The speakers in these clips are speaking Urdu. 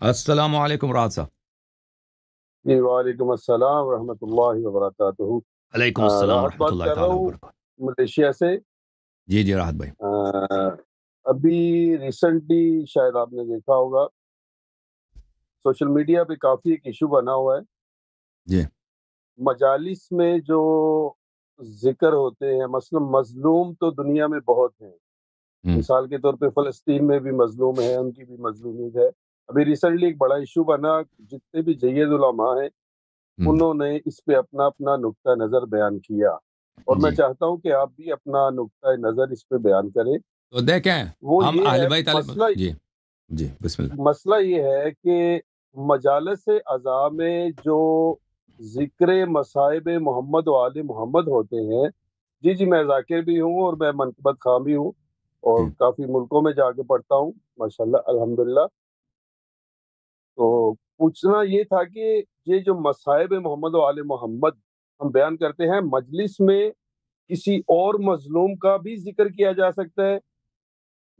السلام علیکم راز صاحب۔ جی وعلیکم السلام ورحمۃ اللہ وبرکاتہ۔ علیکم السلام راحت ورحمۃ بات اللہ کر رہا تعالیٰ ہوں وبرکاتہ۔ ملیشیا سے۔ جی راحت بھائی۔ ابھی ریسنٹلی شاید آپ نے دیکھا ہوگا سوشل میڈیا پہ کافی ایک ایشو بنا ہوا ہے۔ جی مجالس میں جو ذکر ہوتے ہیں، مثلا مظلوم تو دنیا میں بہت ہیں، مثال کے طور پہ فلسطین میں بھی مظلوم ہے، ان کی بھی مظلومیت ہے۔ ابھی ریسنٹلی ایک بڑا ایشو بنا، جتنے بھی جید علماء ہیں انہوں نے اس پہ اپنا اپنا نقطہ نظر بیان کیا، اور میں چاہتا ہوں کہ آپ بھی اپنا نقطہ نظر اس پہ بیان کریں۔ تو دیکھیں وہ ہم یہ اہل ہے بیت جی بسم اللہ۔ مسئلہ یہ ہے کہ مجالس اعضاء میں جو ذکر مصائب محمد و آل محمد ہوتے ہیں، جی میں ذاکر بھی ہوں اور میں منقبت خواہ بھی ہوں، اور کافی ملکوں میں جا کے پڑھتا ہوں ماشاءاللہ الحمدللہ۔ تو پوچھنا یہ تھا کہ یہ جو مصائب محمد و آل محمد ہم بیان کرتے ہیں، مجلس میں کسی اور مظلوم کا بھی ذکر کیا جا سکتا ہے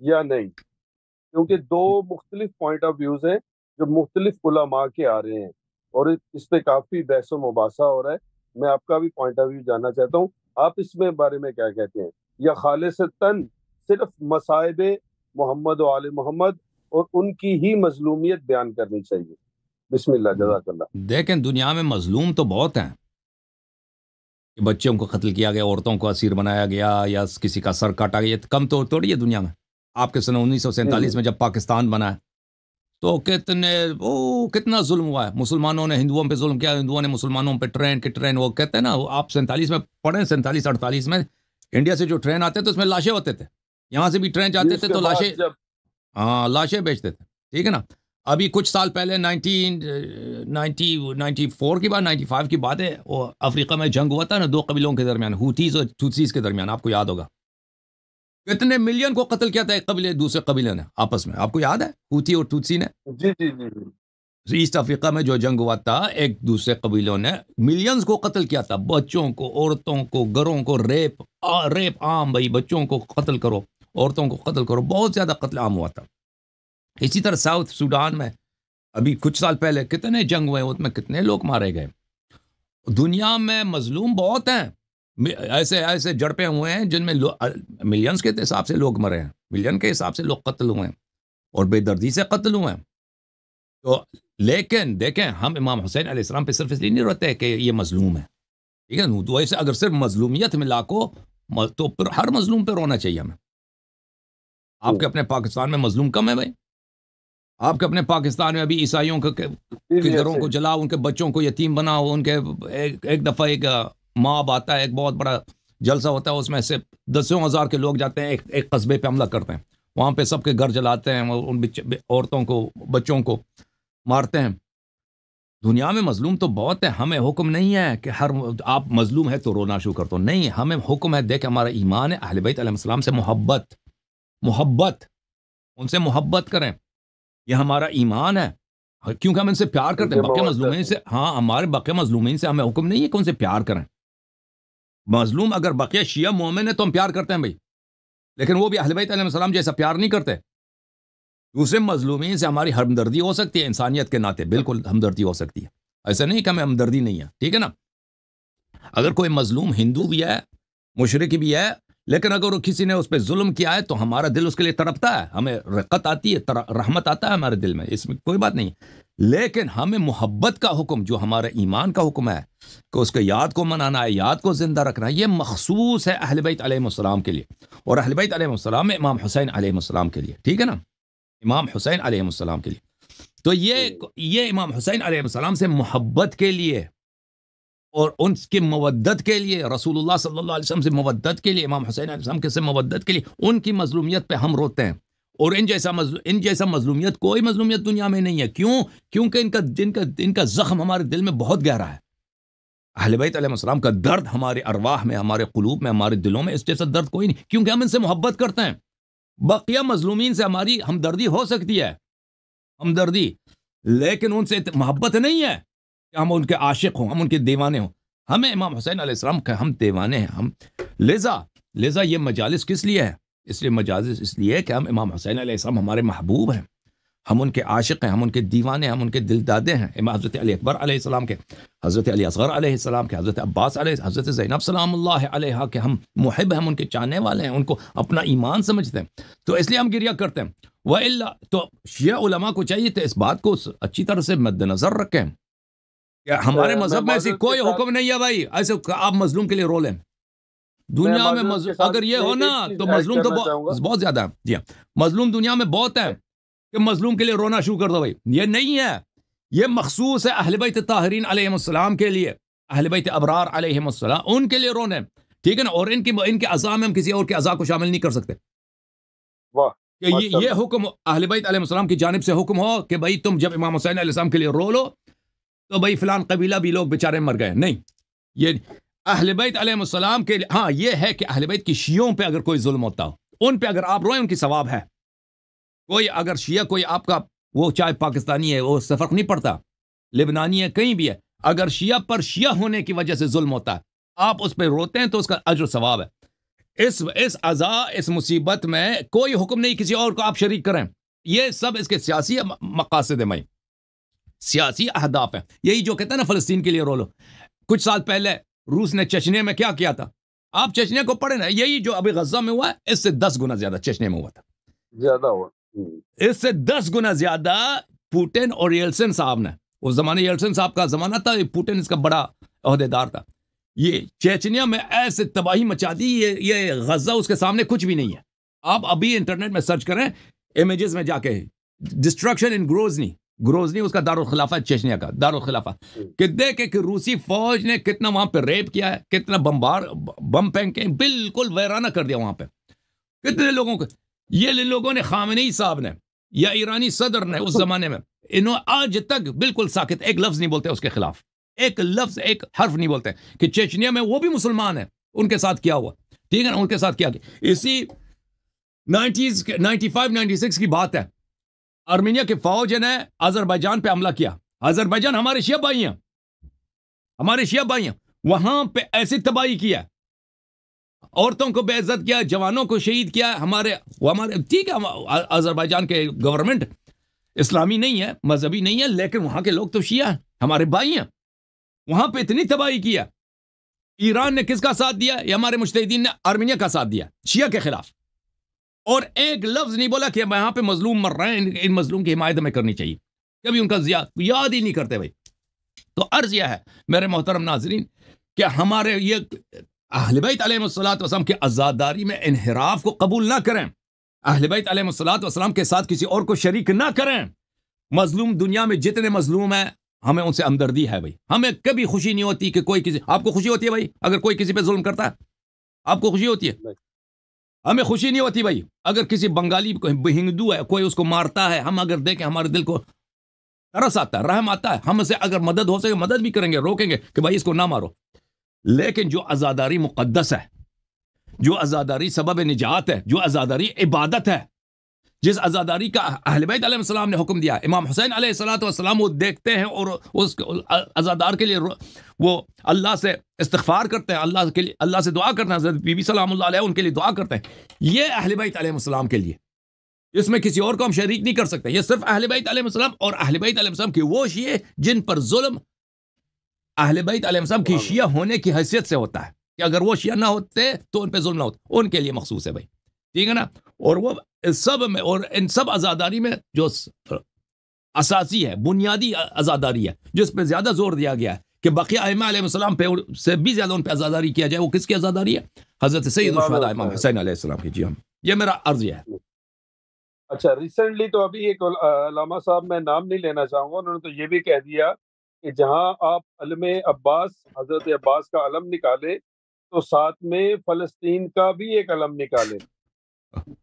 یا نہیں؟ کیونکہ دو مختلف پوائنٹ آف ویوز ہیں جو مختلف علماء کے آ رہے ہیں، اور اس پہ کافی بحث و مباحثہ ہو رہا ہے۔ میں آپ کا بھی پوائنٹ آف ویو جاننا چاہتا ہوں، آپ اس میں بارے میں کیا کہتے ہیں؟ یا خالصتاً صرف مصائب محمد و آل محمد اور ان کی ہی مظلومیت بیان کرنی چاہیے؟ بسم اللہ، جزاک اللہ۔ دیکھیں دنیا میں مظلوم تو بہت ہیں، کہ بچوں کو قتل کیا گیا، عورتوں کو اسیر بنایا گیا، یا کسی کا سر کاٹا گیا، کم تو تھوڑی ہے دنیا میں۔ آپ کے سن 1947 میں جب پاکستان بنا ہے تو کتنا ظلم ہوا ہے، مسلمانوں نے ہندوؤں پہ ظلم کیا، ہندوؤں نے مسلمانوں پہ ٹرین وہ کہتے ہیں نا، آپ 47 میں پڑھیں، 47-48 میں انڈیا سے جو ٹرین آتے تو اس میں لاشیں ہوتے تھے، یہاں سے بھی ٹرین جاتے تھے تو لاشیں بیچتے تھے، ٹھیک ہے نا۔ ابھی کچھ سال پہلے 1994 کی بات، 95 کی بات ہے، وہ افریقہ میں جنگ ہوا تھا نا دو قبیلوں کے درمیان، ہوتیز اور ٹوتسیز کے درمیان، آپ کو یاد ہوگا کتنے ملین کو قتل کیا تھا ایک قبیلے دوسرے قبیلے نے آپس میں، آپ کو یاد ہے ہوتی اور ٹوتسی نے؟ جی ایسٹ افریقہ میں جو جنگ ہوا تھا، ایک دوسرے قبیلوں نے ملینز کو قتل کیا تھا، بچوں کو، عورتوں کو، گھروں کو، ریپ عام، بھائی بچوں کو قتل کرو، عورتوں کو قتل کرو، بہت زیادہ قتل عام ہوا تھا۔ اسی طرح ساؤتھ سوڈان میں ابھی کچھ سال پہلے کتنے جنگ ہوئے، اس میں کتنے لوگ مارے گئے۔ دنیا میں مظلوم بہت ہیں، ایسے جڑپے ہوئے ہیں جن میں ملینز کے حساب سے لوگ مرے ہیں، ملین کے حساب سے لوگ قتل ہوئے ہیں اور بے دردی سے قتل ہوئے ہیں۔ تو لیکن دیکھیں ہم امام حسین علیہ السلام پہ صرف اس لیے نہیں رہتے کہ یہ مظلوم ہے، ٹھیک ہے نا، تو ایسے اگر صرف مظلومیت ملا کو تو پھر ہر مظلوم پہ رونا چاہیے ہمیں۔ آپ کے اپنے پاکستان میں مظلوم کم ہے بھائی، آپ کے اپنے پاکستان میں ابھی عیسائیوں کے گھروں کو جلاؤ، ان کے بچوں کو یتیم بناؤ، ان کے ایک دفعہ ایک ماب آتا ہے، ایک بہت بڑا جلسہ ہوتا ہے، اس میں سے 10,000 کے لوگ جاتے ہیں، ایک قصبے پہ حملہ کرتے ہیں، وہاں پہ سب کے گھر جلاتے ہیں، ان عورتوں کو، بچوں کو مارتے ہیں۔ دنیا میں مظلوم تو بہت ہے، ہمیں حکم نہیں ہے کہ ہر آپ مظلوم ہے تو رونا شروع کر دو، نہیں، ہمیں حکم ہے، دیکھ ہمارا ایمان ہے اہل بیت علیہ السلام سے محبت، ان سے محبت کریں، یہ ہمارا ایمان ہے، کیونکہ ہم ان سے پیار کرتے ہیں، بقیہ مظلومین سے، ہاں ہمارے بقیہ مظلومین سے ہمیں حکم نہیں ہے کہ ان سے پیار کریں۔ مظلوم اگر بقیہ شیعہ مومن ہے تو ہم پیار کرتے ہیں بھائی، لیکن وہ بھی اہل بیت علیہ السلام جیسا پیار نہیں کرتے۔ دوسرے مظلومین سے ہماری ہمدردی ہو سکتی ہے، انسانیت کے ناطے بالکل ہمدردی ہو سکتی ہے، ایسا نہیں کہ ہمیں ہمدردی نہیں ہے، ٹھیک ہے نا۔ اگر کوئی مظلوم ہندو بھی ہے، مشرک بھی ہے، لیکن اگر کسی نے اس پہ ظلم کیا ہے تو ہمارا دل اس کے لیے تڑپتا ہے، ہمیں رقت آتی ہے، رحمت آتا ہے ہمارے دل میں، اس میں کوئی بات نہیں، لیکن ہمیں محبت کا حکم جو ہمارا ایمان کا حکم ہے کہ اس کے یاد کو منانا ہے، یاد کو زندہ رکھنا ہے، یہ مخصوص ہے اہل بیت علیہ السلام کے لیے، اور اہل بیت علیہ السلام میں امام حسین علیہ السلام کے لیے، ٹھیک ہے نا، امام حسین علیہ السلام کے لیے۔ تو یہ امام حسین علیہ السلام سے محبت کے لیے اور ان کی مودت کے لیے، رسول اللہ صلی اللہ علیہ وسلم سے مودت کے لیے، امام حسین علیہ السلام کے سے مودت کے لیے، ان کی مظلومیت پہ ہم روتے ہیں، اور ان جیسا مظلومیت کوئی مظلومیت دنیا میں نہیں ہے۔ کیوں؟ کیونکہ ان کا زخم ہمارے دل میں بہت گہرا ہے، اہل بیت علیہ السلام کا درد ہمارے ارواح میں، ہمارے قلوب میں، ہمارے دلوں میں اس جیسا درد کوئی نہیں، کیونکہ ہم ان سے محبت کرتے ہیں۔ بقیہ مظلومین سے ہماری ہمدردی ہو سکتی ہے، ہمدردی، لیکن ان سے محبت نہیں ہے کہ ہم ان کے عاشق ہوں، ہم ان کے دیوانے ہوں۔ ہمیں امام حسین علیہ السلام کا ہم دیوانے ہیں، ہم لذا یہ مجالس کس لیے ہے؟ اس لیے مجالس اس لیے کہ ہم امام حسین علیہ السلام ہمارے محبوب ہیں، ہم ان کے عاشق ہیں، ہم ان کے دیوانے، ہم ان کے دل دادے ہیں. امام حضرت علی اکبر علیہ السلام کے، حضرت علی اصغر علیہ السلام کے، حضرت عباس علیہ، حضرت زینب سلام اللہ علیہا کے ہم محب ہیں، ہم ان کے چاہنے والے ہیں، ان کو اپنا ایمان سمجھتے ہیں. تو اس لیے ہم گریہ کرتے ہیں. وَإِلَّا تو شیعہ علماء کو چاہیے تو اس بات کو اچھی طرح سے مد نظر رکھیں کہ ہمارے مذہب میں ایسی کوئی حکم نہیں ہے بھائی ایسے آپ مظلوم کے لیے رو لیں. دنیا میں اگر یہ ہو نا تو مظلوم تو بہت زیادہ ہے. جی ہاں، مظلوم دنیا میں بہت ہے کہ مظلوم کے لیے رونا شروع کر دو بھائی. یہ نہیں ہے، یہ مخصوص ہے اہل بیت طاہرین علیہم السلام کے لیے، اہل بیت ابرار علیہم السلام، ان کے لیے رونے. ٹھیک ہے نا. اور ان کے اعضاء میں ہم کسی اور کے اعضاء کو شامل نہیں کر سکتے. کہ یہ حکم اہل بیت علیہ السلام کی جانب سے حکم ہو کہ بھائی تم جب امام حسین علیہ السلام کے لیے رو لو تو بھائی فلان قبیلہ بھی لوگ بیچارے مر گئے. نہیں، یہ اہل بیت علیہ السلام کے لیے. ہاں یہ ہے کہ اہل بیت کی شیعوں پہ اگر کوئی ظلم ہوتا ہو، ان پہ اگر آپ روئیں، ان کی ثواب ہے. کوئی اگر شیعہ کوئی آپ کا وہ چاہے پاکستانی ہے، وہ اس سے فرق نہیں پڑتا، لبنانی ہے، کہیں بھی ہے، اگر شیعہ پر شیعہ ہونے کی وجہ سے ظلم ہوتا ہے، آپ اس پہ روتے ہیں تو اس کا اجر و ثواب ہے. اس عزا، اس مصیبت میں کوئی حکم نہیں کسی اور کو آپ شریک کریں. یہ سب اس کے سیاسی مقاصد میں سیاسی اہداف ہیں. یہی جو کہتے ہیں نا فلسطین کے لیے رو لو. کچھ سال پہلے روس نے چچنیا میں کیا کیا تھا؟ آپ چچنیا کو پڑھیں نا. یہی جو ابھی غزہ میں ہوا ہے اس سے 10 گنا زیادہ چچنیا میں ہوا تھا. زیادہ ہوا. اس سے 10 گنا زیادہ پوٹن اور یلسن صاحب نے، اس زمانے یلسن صاحب کا زمانہ تھا، پوٹن اس کا بڑا عہدے دار تھا. یہ چیچنیا میں ایسے تباہی مچا دی. یہ غزہ اس کے سامنے کچھ بھی نہیں ہے. آپ ابھی انٹرنیٹ میں سرچ کریں، امیجز میں جا کے، ڈسٹرکشن ان گروزنی اس کا دارالخلافہ ہے، چیچنیا کا دارالخلافہ. کہ دیکھیں کہ روسی فوج نے کتنا وہاں پہ ریپ کیا ہے، کتنا بم پھینکے، بالکل ویرانہ کر دیا وہاں پہ کتنے لوگوں کو. یہ لوگوں نے، خامنئی صاحب نے یا ایرانی صدر نے اس زمانے میں، انہوں آج تک بالکل ساکت، ایک لفظ نہیں بولتے اس کے خلاف، ایک لفظ، ایک حرف نہیں بولتے کہ چیچنیا میں وہ بھی مسلمان ہیں، ان کے ساتھ کیا ہوا. ٹھیک ہے نا، ان کے ساتھ کیا گیا. اسی 95-96 کی بات ہے. آرمینیا کی فوج نے آذربائیجان پہ حملہ کیا. آذربائیجان ہمارے شیعہ بھائی ہیں، وہاں پہ ایسی تباہی کیا، عورتوں کو بے عزت کیا، جوانوں کو شہید کیا. ہمارے ٹھیک ہے، آذربائیجان کے گورنمنٹ اسلامی نہیں ہے، مذہبی نہیں ہے، لیکن وہاں کے لوگ تو شیعہ ہیں، ہمارے بھائی ہیں. وہاں پہ اتنی تباہی کیا. ایران نے کس کا ساتھ دیا؟ یہ ہمارے مجتہدین نے آرمینیا کا ساتھ دیا شیعہ کے خلاف. اور ایک لفظ نہیں بولا کہ یہاں پہ مظلوم مر رہے ہیں، ان مظلوم کی حمایت ہمیں کرنی چاہیے. کبھی ان کا یاد ہی نہیں کرتے بھائی. تو عرض یہ ہے میرے محترم ناظرین کہ ہمارے یہ اہل بیت علیہ الصلوۃ والسلام کی عزاداری میں انحراف کو قبول نہ کریں. اہل بیت علیہ الصلوۃ والسلام کے ساتھ کسی اور کو شریک نہ کریں. مظلوم دنیا میں جتنے مظلوم ہیں، ہمیں ان سے ہمدردی ہے بھائی. ہمیں کبھی خوشی نہیں ہوتی کہ کوئی کسی، آپ کو خوشی ہوتی ہے بھائی اگر کوئی کسی پہ ظلم کرتا ہے؟ آپ کو خوشی ہوتی ہے؟ ہمیں خوشی نہیں ہوتی بھائی اگر کسی بنگالی ہندو ہے کوئی اس کو مارتا ہے. ہم اگر دیکھیں ہمارے دل کو ترس آتا ہے، رحم آتا ہے. ہم سے اگر مدد ہو سکے مدد بھی کریں گے، روکیں گے کہ بھائی اس کو نہ مارو. لیکن جو عزاداری مقدس ہے، جو عزاداری سبب نجات ہے، جو عزاداری عبادت ہے، جس عزاداری کا اہل بیت علیہ السلام نے حکم دیا، امام حسین علیہ الصلوۃ والسلام وہ دیکھتے ہیں اور اس عزادار کے لیے وہ اللہ سے استغفار کرتے ہیں، اللہ سے دعا کرتے ہیں. حضرت بی بی سلام اللہ علیہ ان کے لیے دعا کرتے ہیں. یہ اہل بیت علیہ السلام کے لیے، اس میں کسی اور کو ہم شریک نہیں کر سکتے. یہ صرف اہل بیت علیہ السلام اور اہل بیت علیہ السلام کے وہ شیعہ جن پر ظلم اہل بیت علیہ السلام کی شیعہ ہونے کی حیثیت سے ہوتا ہے، کہ اگر وہ شیعہ نہ ہوتے تو ان پہ ظلم نہ ہوتا. ان کے لیے مخصوص ہے بھائی. ٹھیک ہے نا. اور وہ سب میں، اور ان سب عزاداری میں جو اساسی ہے، بنیادی عزاداری ہے، جس پہ زیادہ زور دیا گیا ہے کہ بقیہ ائمہ علیہ السلام پہ سے بھی زیادہ ان پہ عزاداری کیا جائے، وہ کس کی عزاداری ہے؟ حضرت سید الشہداء امام حسین علیہ السلام کی. جی ہم، یہ میرا عرض ہے. اچھا، ریسنٹلی تو ابھی ایک علامہ صاحب، میں نام نہیں لینا چاہوں گا، انہوں نے تو یہ بھی کہہ دیا کہ جہاں آپ علم عباس، حضرت عباس کا علم نکالے تو ساتھ میں فلسطین کا بھی ایک علم نکالے.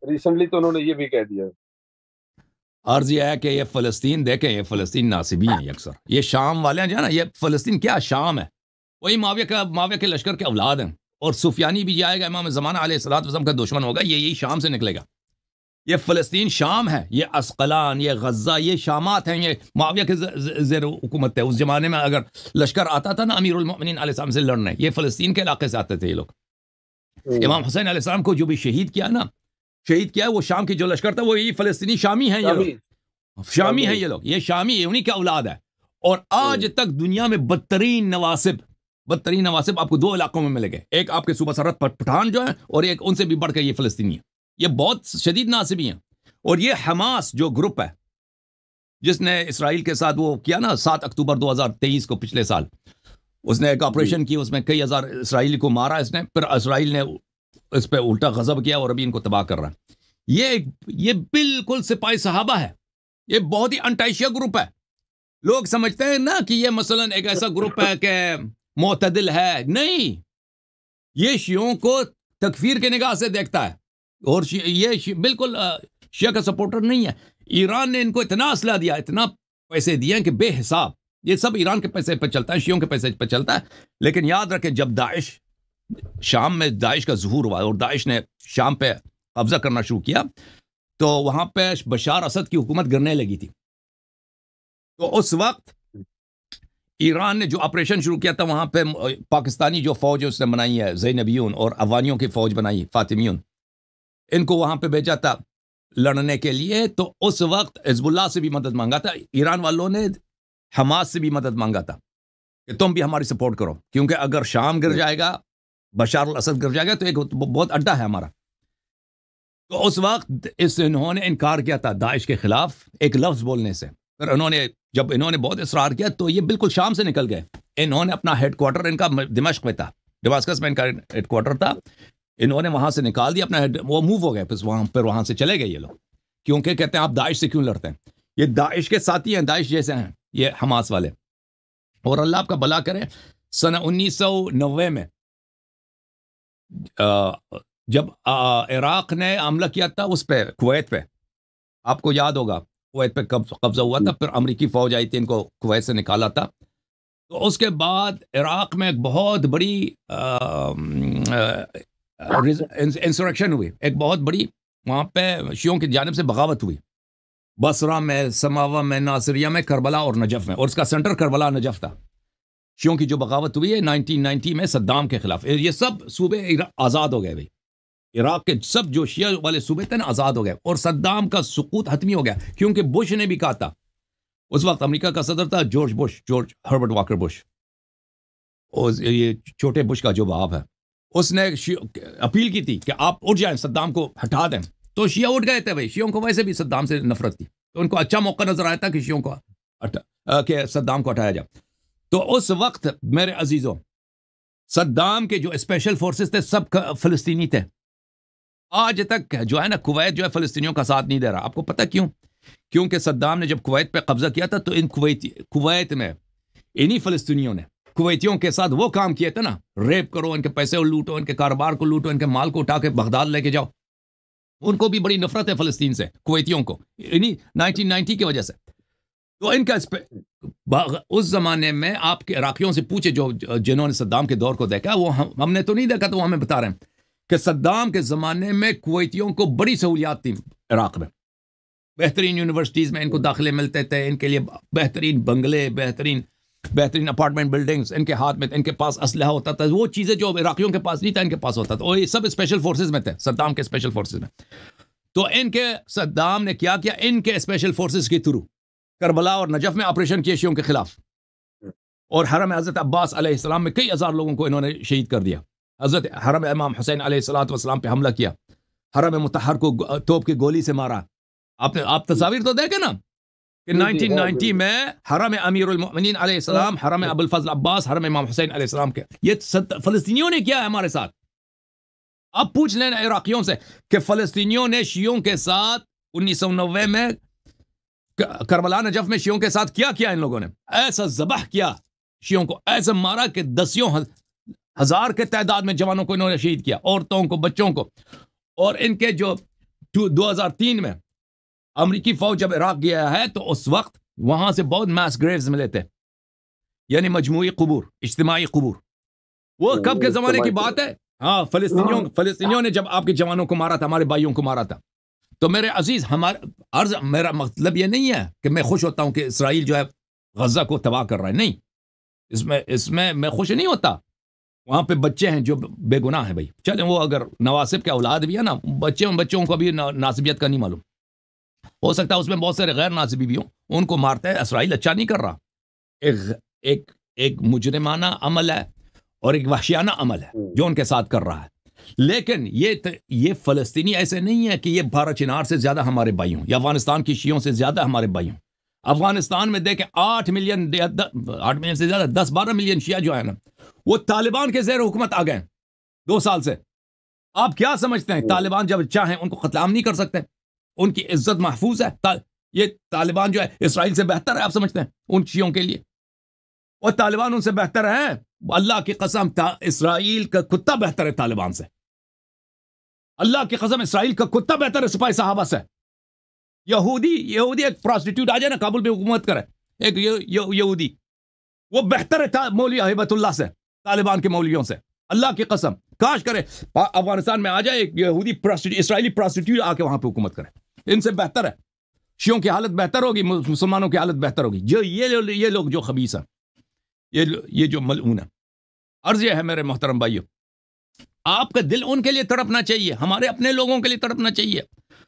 ریسنٹلی تو انہوں نے یہ بھی کہہ دیا. عرض یہ ہے کہ یہ فلسطین، دیکھیں یہ فلسطین ناصبی ہیں اکثر، یہ شام والے ہیں جو ہے نا، یہ فلسطین کیا شام ہے، وہی معاویہ کے لشکر کے اولاد ہیں. اور سفیانی بھی جائے گا، امام زمانہ علیہ الصلوۃ والسلام کا دشمن ہوگا، یہی شام سے نکلے گا. یہ فلسطین شام ہے، یہ اسقلان، یہ غزہ، یہ شامات ہیں، یہ معاویہ کے زیر حکومت ہے. اس زمانے میں اگر لشکر آتا تھا نا امیر المؤمنین علیہ السلام سے لڑنے، یہ فلسطین کے علاقے سے آتے تھے یہ لوگ. امام حسین علیہ السلام کو جو بھی شہید کیا نا، شہید کیا ہے وہ شام کی جو لشکر تھا، وہ یہی فلسطینی شامی ہیں یہ لوگ. شامی ہیں یہ لوگ، یہ شامی انہیں کی اولاد ہے. اور آج تک دنیا میں بدترین نواسب آپ کو دو علاقوں میں ملے گے. ایک آپ کے صوبہ سرحد پر پٹھان جو ہے، اور ایک ان سے بھی بڑھ کے یہ فلسطینی ہے. یہ بہت شدید ناصبی ہیں. اور یہ حماس جو گروپ ہے جس نے اسرائیل کے ساتھ وہ کیا نا 7 اکتوبر 2023 کو پچھلے سال اس نے ایک آپریشن کی، اس میں کئی ہزار اسرائیلی کو مارا اس نے، پھر اسرائیل نے اس پہ الٹا غضب کیا اور ابھی ان کو تباہ کر رہا ہے. یہ بالکل سپاہی صحابہ ہے. یہ بہت ہی انٹائشیا گروپ ہے. لوگ سمجھتے ہیں نا کہ یہ مثلا ایک ایسا گروپ ہے کہ معتدل ہے. نہیں، یہ شیعوں کو تکفیر کے نگاہ سے دیکھتا ہے، اور یہ بالکل شیعہ کا سپورٹر نہیں ہے. ایران نے ان کو اتنا اسلحہ دیا، اتنا پیسے دیے کہ بے حساب. یہ سب ایران کے پیسے پہ چلتا ہے، شیعوں کے پیسے پہ چلتا ہے. لیکن یاد رکھیں، جب داعش شام میں داعش کا ظہور ہوا اور داعش نے شام پہ قبضہ کرنا شروع کیا تو وہاں پہ بشار اسد کی حکومت گرنے لگی تھی. تو اس وقت ایران نے جو آپریشن شروع کیا تھا وہاں پہ پاکستانی جو فوج ہے اس نے بنائی ہے زینبیون اور افغانیوں کی فوج بنائی فاطمیون، ان کو وہاں پہ بھیجا تھا لڑنے کے لیے. تو اس وقت حزب اللہ سے بھی مدد مانگا تھا. ایران والوں نے حماس سے بھی مدد مانگا تھا کہ تم بھی ہماری سپورٹ کرو، کیونکہ اگر شام گر جائے گا، بشار الاسد گر جائے گا تو ایک بہت اڈا ہے ہمارا. تو اس وقت انہوں نے انکار کیا تھا داعش کے خلاف ایک لفظ بولنے سے. پھر جب انہوں نے بہت اصرار کیا تو یہ بالکل شام سے نکل گئے. انہوں نے اپنا ہیڈ کوارٹر ان کا دمشق میں تھا، ڈماسکس میں ان کا ہیڈ کوارٹر تھا. انہوں نے وہاں سے نکال دیا اپنا وہ موو ہو گئے. پھر وہاں سے چلے گئے یہ لوگ، کیونکہ کہتے ہیں آپ داعش سے کیوں لڑتے ہیں. یہ داعش کے ساتھی ہیں، داعش جیسے ہیں یہ حماس والے. اور اللہ آپ کا بھلا کرے، سنہ 1990 میں جب عراق نے حملہ کیا تھا اس پہ کویت پہ، آپ کو یاد ہوگا کویت پہ قبضہ ہوا تھا. پھر امریکی فوج آئی تھی، ان کو کویت سے نکالا تھا. تو اس کے بعد عراق میں ایک بہت بڑی انسرکشن ہوئی، ایک بہت بڑی وہاں پہ شیعوں کی جانب سے بغاوت ہوئی. بصرہ میں، سماوہ میں، ناصریہ میں، کربلا اور نجف میں. اور اس کا سینٹر کربلا نجف تھا. شیعوں کی جو بغاوت ہوئی ہے 1990 میں صدام کے خلاف. یہ سب صوبے آزاد ہو گئے بھائی. عراق کے سب جو شیعہ والے صوبے تھے نا آزاد ہو گئے، اور صدام کا سقوط حتمی ہو گیا. کیونکہ بش نے بھی کہا تھا، اس وقت امریکہ کا صدر تھا جارج ہربرٹ واکر بش، اور یہ چھوٹے بش کا جو باپ ہے، اس نے اپیل کی تھی کہ آپ اٹھ جائیں، صدام کو ہٹا دیں. تو شیعہ اٹھ گئے تھے بھائی. شیعوں کو ویسے بھی صدام سے نفرت تھی، تو ان کو اچھا موقع نظر آیا تھا کہ شیعوں کو کہ صدام کو ہٹایا جائے. تو اس وقت میرے عزیزوں، صدام کے جو اسپیشل فورسز تھے سب فلسطینی تھے. آج تک جو ہے نا کویت جو ہے فلسطینیوں کا ساتھ نہیں دے رہا. آپ کو پتہ کیوں؟ کیونکہ صدام نے جب کویت پہ قبضہ کیا تھا تو ان کویت میں انہی فلسطینیوں نے کویتیوں کے ساتھ وہ کام کیے تھے نا، ریپ کرو، ان کے پیسے لوٹو، ان کے کاروبار کو لوٹو، ان کے مال کو اٹھا کے بغداد لے کے جاؤ. ان کو بھی بڑی نفرت ہے فلسطین سے، کویتیوں کو، انہی 1990 کی وجہ سے. تو ان کا اس زمانے میں آپ کے عراقیوں سے پوچھے جنہوں نے صدام کے دور کو دیکھا، وہ ہم نے تو نہیں دیکھا، تو وہ ہمیں بتا رہے ہیں کہ صدام کے زمانے میں کویتیوں کو بڑی سہولیات تھیں عراق میں. بہترین یونیورسٹیز میں ان کو داخلے ملتے تھے، ان کے لیے بہترین بنگلے، بہترین اپارٹمنٹ بلڈنگز، ان کے ہاتھ میں، ان کے پاس اسلحہ ہوتا تھا. وہ چیزیں جو عراقیوں کے پاس نہیں تھا ان کے پاس ہوتا تھا. اور یہ سب اسپیشل فورسز میں تھے، صدام کے اسپیشل فورسز میں. تو صدام نے کیا ان کے اسپیشل فورسز کے تھرو کربلا اور نجف میں آپریشن کیے شیعوں کے خلاف. اور حرم حضرت عباس علیہ السلام میں کئی ہزار لوگوں کو انہوں نے شہید کر دیا. حضرت حرم امام حسین علیہ السلام پہ حملہ کیا، حرم مطہر کو توپ کی گولی سے مارا. آپ تصاویر تو دیکھیں نا کہ 1990 میں حرم امیر المؤمنین علیہ السلام، حرم ابو الفضل عباس، حرم امام حسین علیہ السلام کے یہ فلسطینیوں نے کیا ہے ہمارے ساتھ. آپ پوچھ لینا عراقیوں سے کہ فلسطینیوں نے شیعوں کے ساتھ 1990 میں کربلا نجف میں شیعوں کے ساتھ کیا ان لوگوں نے. ایسا ذبح کیا شیعوں کو، ایسا مارا کہ دسیوں ہزار کے تعداد میں جوانوں کو انہوں نے شہید کیا، عورتوں کو، بچوں کو. اور ان کے جو 2003 میں امریکی فوج جب عراق گیا ہے تو اس وقت وہاں سے بہت میس گریوز ملے تھے، یعنی مجموعی قبور، اجتماعی قبور. وہ کب کے زمانے کی بات ہے؟ ہاں، فلسطینیوں نے جب آپ کے جوانوں کو مارا تھا، ہمارے بھائیوں کو مارا تھا. تو میرے عزیز، میرا مطلب یہ نہیں ہے کہ میں خوش ہوتا ہوں کہ اسرائیل جو ہے غزہ کو تباہ کر رہا ہے. نہیں، اس میں میں خوش نہیں ہوتا. وہاں پہ بچے ہیں جو بے گناہ ہیں بھائی. چلیں، وہ اگر نواسب کے اولاد بھی ہے نا، بچوں کو بھی ناسبیت کا نہیں معلوم. ہو سکتا ہے اس میں بہت سارے غیر ناصبی بھی ہوں، ان کو مارتا ہے. اسرائیل اچھا نہیں کر رہا. ایک مجرمانہ عمل ہے اور ایک وحشیانہ عمل ہے جو ان کے ساتھ کر رہا ہے. لیکن یہ فلسطینی ایسے نہیں ہے کہ یہ بھارت چنار سے زیادہ ہمارے بھائی ہوں یا افغانستان کی شیعوں سے زیادہ ہمارے بھائی ہوں. افغانستان میں دیکھیں 8 ملین سے زیادہ 10-12 ملین شیعہ جو ہے نا وہ طالبان کے زیر حکومت آ گئے 2 سال سے. آپ کیا سمجھتے ہیں طالبان جب چاہیں ان کو قتل عام نہیں کر سکتے؟ ان کی عزت محفوظ ہے. یہ طالبان جو ہے اسرائیل سے بہتر ہے آپ سمجھتے ہیں ان شیعوں کے لیے؟ اور طالبان ان سے بہتر ہے؟ اللہ کی قسم اسرائیل کا کتا بہتر ہے طالبان سے. اللہ کی قسم اسرائیل کا کتا بہتر ہے سپاہی صحابہ سے. یہودی ایک پراسٹیٹیوٹ آ جائے نا کابل پہ حکومت کرے ایک یہودی، وہ بہتر ہے مولوی ہیبت اللہ سے، طالبان کے مولویوں سے. اللہ کی قسم کاش کرے افغانستان میں آ جائے ایک یہودی اسرائیلی پراسٹیٹیوٹ آ کے وہاں پہ حکومت کرے. ان سے بہتر ہے. شیعوں کی حالت بہتر ہوگی، مسلمانوں کی حالت بہتر ہوگی. جو یہ لوگ جو خبیث ہیں، یہ جو ملعون ہیں. عرض یہ ہے میرے محترم بھائیو، آپ کا دل ان کے لیے تڑپنا چاہیے، ہمارے اپنے لوگوں کے لیے تڑپنا چاہیے.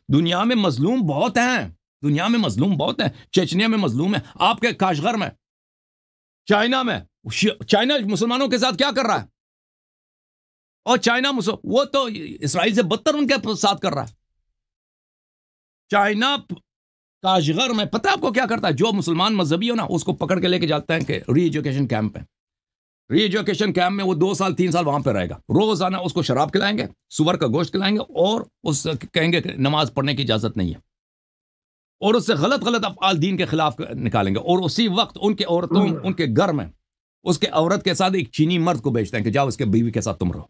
دنیا میں مظلوم بہت ہیں. چچنیا میں مظلوم ہیں. آپ کے کاشغر میں، چائنا مسلمانوں کے ساتھ کیا کر رہا ہے؟ اور چائنا وہ تو اسرائیل سے بدتر ان کے ساتھ کر رہا ہے. چائنا کاشغر میں پتہ آپ کو کیا کرتا ہے؟ جو مسلمان مذہبی ہو نا اس کو پکڑ کے لے کے جاتے ہیں کہ ری ایجوکیشن کیمپ ہے. ری ایجوکیشن کیمپ میں وہ 2 سال 3 سال وہاں پہ رہے گا. روزانہ اس کو شراب کھلائیں گے، سور کا گوشت کھلائیں گے اور اس کہیں گے کہ نماز پڑھنے کی اجازت نہیں ہے، اور اس سے غلط افعال دین کے خلاف نکالیں گے. اور اسی وقت ان کے عورتوں ان کے گھر میں اس کے عورت کے ساتھ ایک چینی مرد کو بیچتے ہیں کہ جاؤ اس کے بیوی کے ساتھ تم رہو.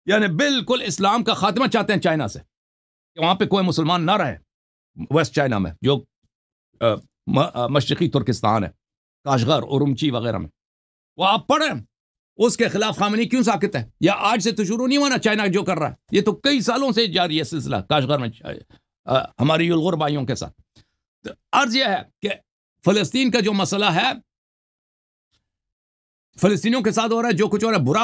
یعنی بالکل اسلام کا خاتمہ چاہتے ہیں چائنا سے کہ وہاں پہ کوئی مسلمان نہ رہے. ویسٹ چائنا میں جو مشرقی ترکستان ہے، کاشغر اورمچی وغیرہ میں، وہ آپ پڑھیں اس کے خلاف خامنی کیوں ساکت ہے؟ یا آج سے تو شروع نہیں ہوا نا چائنا جو کر رہا ہے، یہ تو کئی سالوں سے جاری ہے سلسلہ کاشغر میں ہماری یلغور بھائیوں کے ساتھ. تو عرض یہ ہے کہ فلسطین کا جو مسئلہ ہے فلسطینیوں کے ساتھ ہو رہا ہے، جو کچھ ہو رہا ہے برا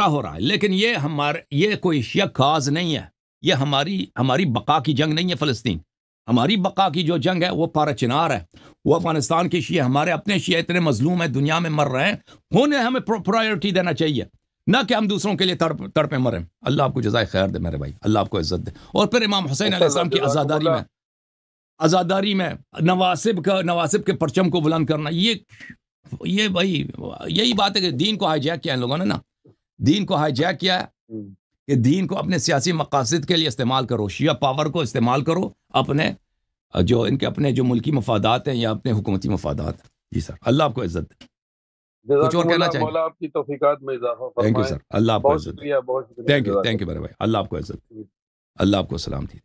ہو رہا ہے. لیکن یہ کوئی شیعہ کاز نہیں ہے، یہ ہماری بقا کی جنگ نہیں ہے. فلسطین ہماری بقا کی جو جنگ ہے وہ پارا چنار ہے. وہ افغانستان کے شیعہ، ہمارے اپنے شیعہ اتنے مظلوم ہیں، دنیا میں مر رہے ہیں، انہیں ہمیں پرائیورٹی دینا چاہیے، نہ کہ ہم دوسروں کے لیے تڑپیں مریں. اللہ آپ کو جزائے خیر دے میرے بھائی، اللہ آپ کو عزت دے. اور پھر امام حسین علیہ السلام کی آزاداری میں نواسب کے پرچم کو بلند کرنا، یہ بھائی یہی بات ہے کہ دین کو ہائی جیک کیا ان لوگوں نے نا. دین کو ہائی جیک کیا ہے کہ دین کو اپنے سیاسی مقاصد کے لیے استعمال کرو، شیعہ پاور کو استعمال کرو اپنے ان کے اپنے جو ملکی مفادات ہیں یا اپنے حکومتی مفادات ہیں. جی سر، اللہ آپ کو عزت دے. کچھ اور کہنا چاہیں؟ مولا آپ کی توفیقات میں اضافہ فرمائے. تھینک یو سر، اللہ آپ کو عزت دے. بہت شکریہ تھینک یو میرے بھائی، اللہ آپ کو عزت دے. اللہ آپ کو سلام تھی.